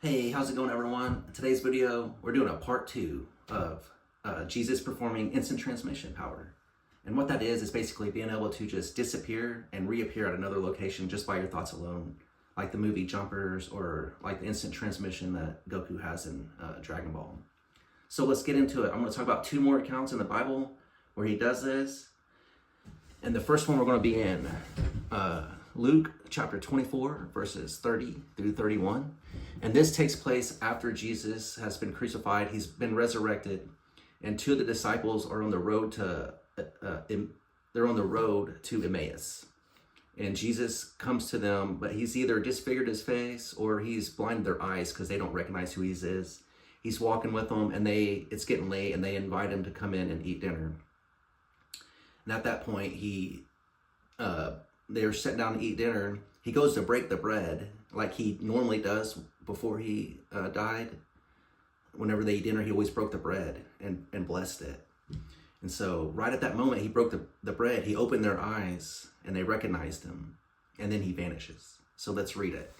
Hey, how's it going, everyone? In today's video, we're doing a part two of Jesus performing instant transmission power. And what that is basically being able to just disappear and reappear at another location just by your thoughts alone, like the movie Jumpers or like the instant transmission that Goku has in Dragon Ball. So let's get into it. I'm going to talk about two more accounts in the Bible where he does this. And the first one we're going to be in Luke chapter 24, verses 30 through 31. And this takes place after Jesus has been crucified. He's been resurrected, and two of the disciples are on the road to Emmaus. And Jesus comes to them, but he's either disfigured his face or he's blinded their eyes because they don't recognize who he is. He's walking with them, and it's getting late, and they invite him to come in and eat dinner. And at that point, they're sitting down to eat dinner. He goes to break the bread like he normally does before he died. Whenever they eat dinner, he always broke the bread and blessed it. And so right at that moment, he broke the bread. He opened their eyes and they recognized him. And then he vanishes. So let's read it.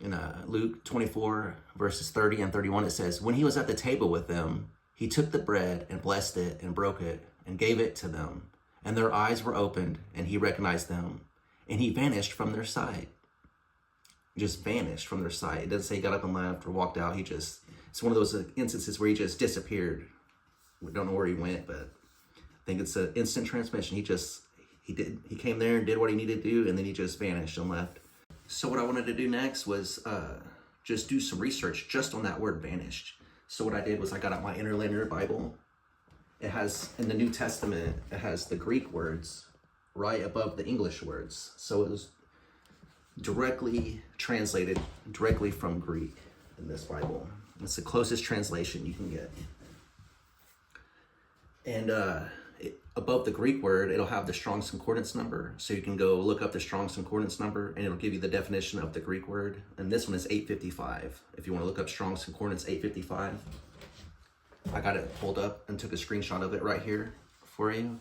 In Luke 24, verses 30 and 31, it says, "When he was at the table with them, he took the bread and blessed it and broke it and gave it to them. And their eyes were opened, and he recognized them. And he vanished from their sight." Just vanished from their sight. It doesn't say he got up and left or walked out. It's one of those instances where he just disappeared. We don't know where he went, but I think it's an instant transmission. He came there and did what he needed to do, and then he just vanished and left. So what I wanted to do next was just do some research just on that word vanished. So what I did was I got out my Interlinear Bible. It has, in the New Testament, it has the Greek words right above the English words. So it was directly translated directly from Greek in this Bible. It's the closest translation you can get. And above the Greek word, it'll have the Strong's Concordance number. So you can go look up the Strong's Concordance number, and it'll give you the definition of the Greek word. And this one is 855. If you want to look up Strong's Concordance 855. I got it pulled up and took a screenshot of it right here for you.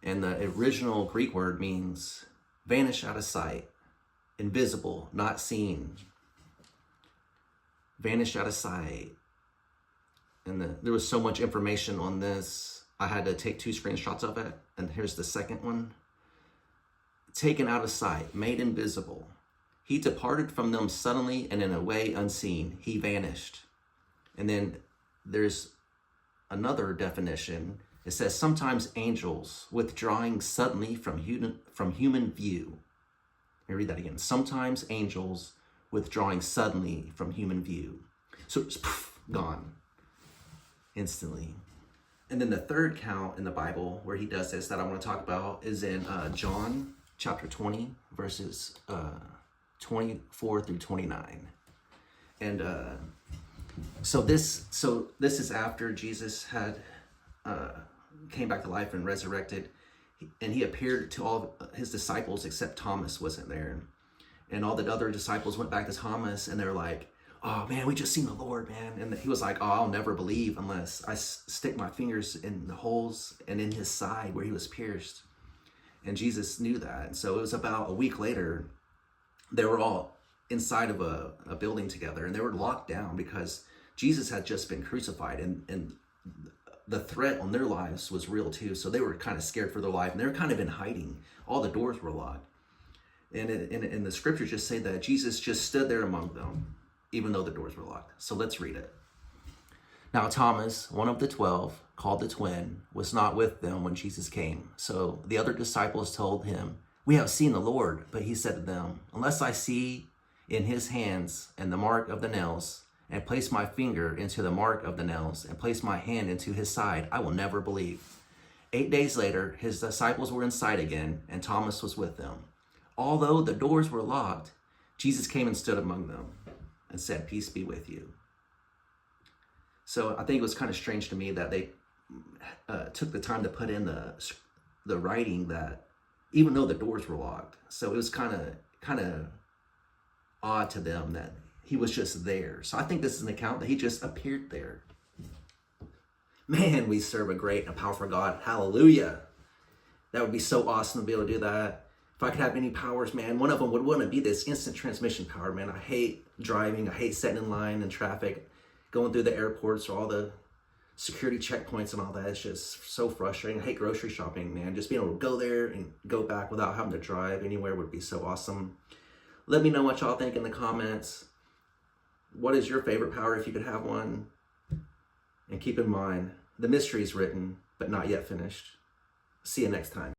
And the original Greek word means vanish out of sight, invisible, not seen. Vanish out of sight. And there was so much information on this, I had to take two screenshots of it. And here's the second one. Taken out of sight, made invisible. He departed from them suddenly and in a way unseen. He vanished. And then there's another definition. It says sometimes angels withdrawing suddenly from human view. Let me read that again. Sometimes angels withdrawing suddenly from human view. So it's gone instantly. And then the third count in the Bible where he does this that I want to talk about is in John chapter 20, verses 24 through 29. And So this is after Jesus had came back to life and resurrected, and he appeared to all his disciples except Thomas wasn't there. And all the other disciples went back to Thomas, and they're like, "Oh man, we just seen the Lord, man." And he was like, "Oh, I'll never believe unless I stick my fingers in the holes and in his side where he was pierced." And Jesus knew that. And so it was about a week later, they were all inside of a building together, and they were locked down because Jesus had just been crucified, and the threat on their lives was real too. So they were kind of scared for their life, and they were kind of in hiding. All the doors were locked. And the scriptures just say that Jesus just stood there among them, even though the doors were locked. So let's read it. "Now Thomas, one of the 12, called the twin, was not with them when Jesus came. So the other disciples told him, 'We have seen the Lord.' But he said to them, 'Unless I see in his hands and the mark of the nails, and place my finger into the mark of the nails, and place my hand into his side, I will never believe.' 8 days later, his disciples were inside again, and Thomas was with them. Although the doors were locked, Jesus came and stood among them and said, 'Peace be with you.'" So I think it was kind of strange to me that they took the time to put in the writing that even though the doors were locked. So it was kind of odd to them that he was just there. So I think this is an account that he just appeared there. Man, we serve a great and powerful God. Hallelujah. That would be so awesome to be able to do that. if I could have any powers, man, one of them would want to be this instant transmission power, man. I hate driving. I hate sitting in line in traffic, going through the airports or all the security checkpoints and all that. It's just so frustrating. I hate grocery shopping, man. Just being able to go there and go back without having to drive anywhere would be so awesome. Let me know what y'all think in the comments. What is your favorite power if you could have one? And keep in mind, the mystery is written, but not yet finished. See you next time.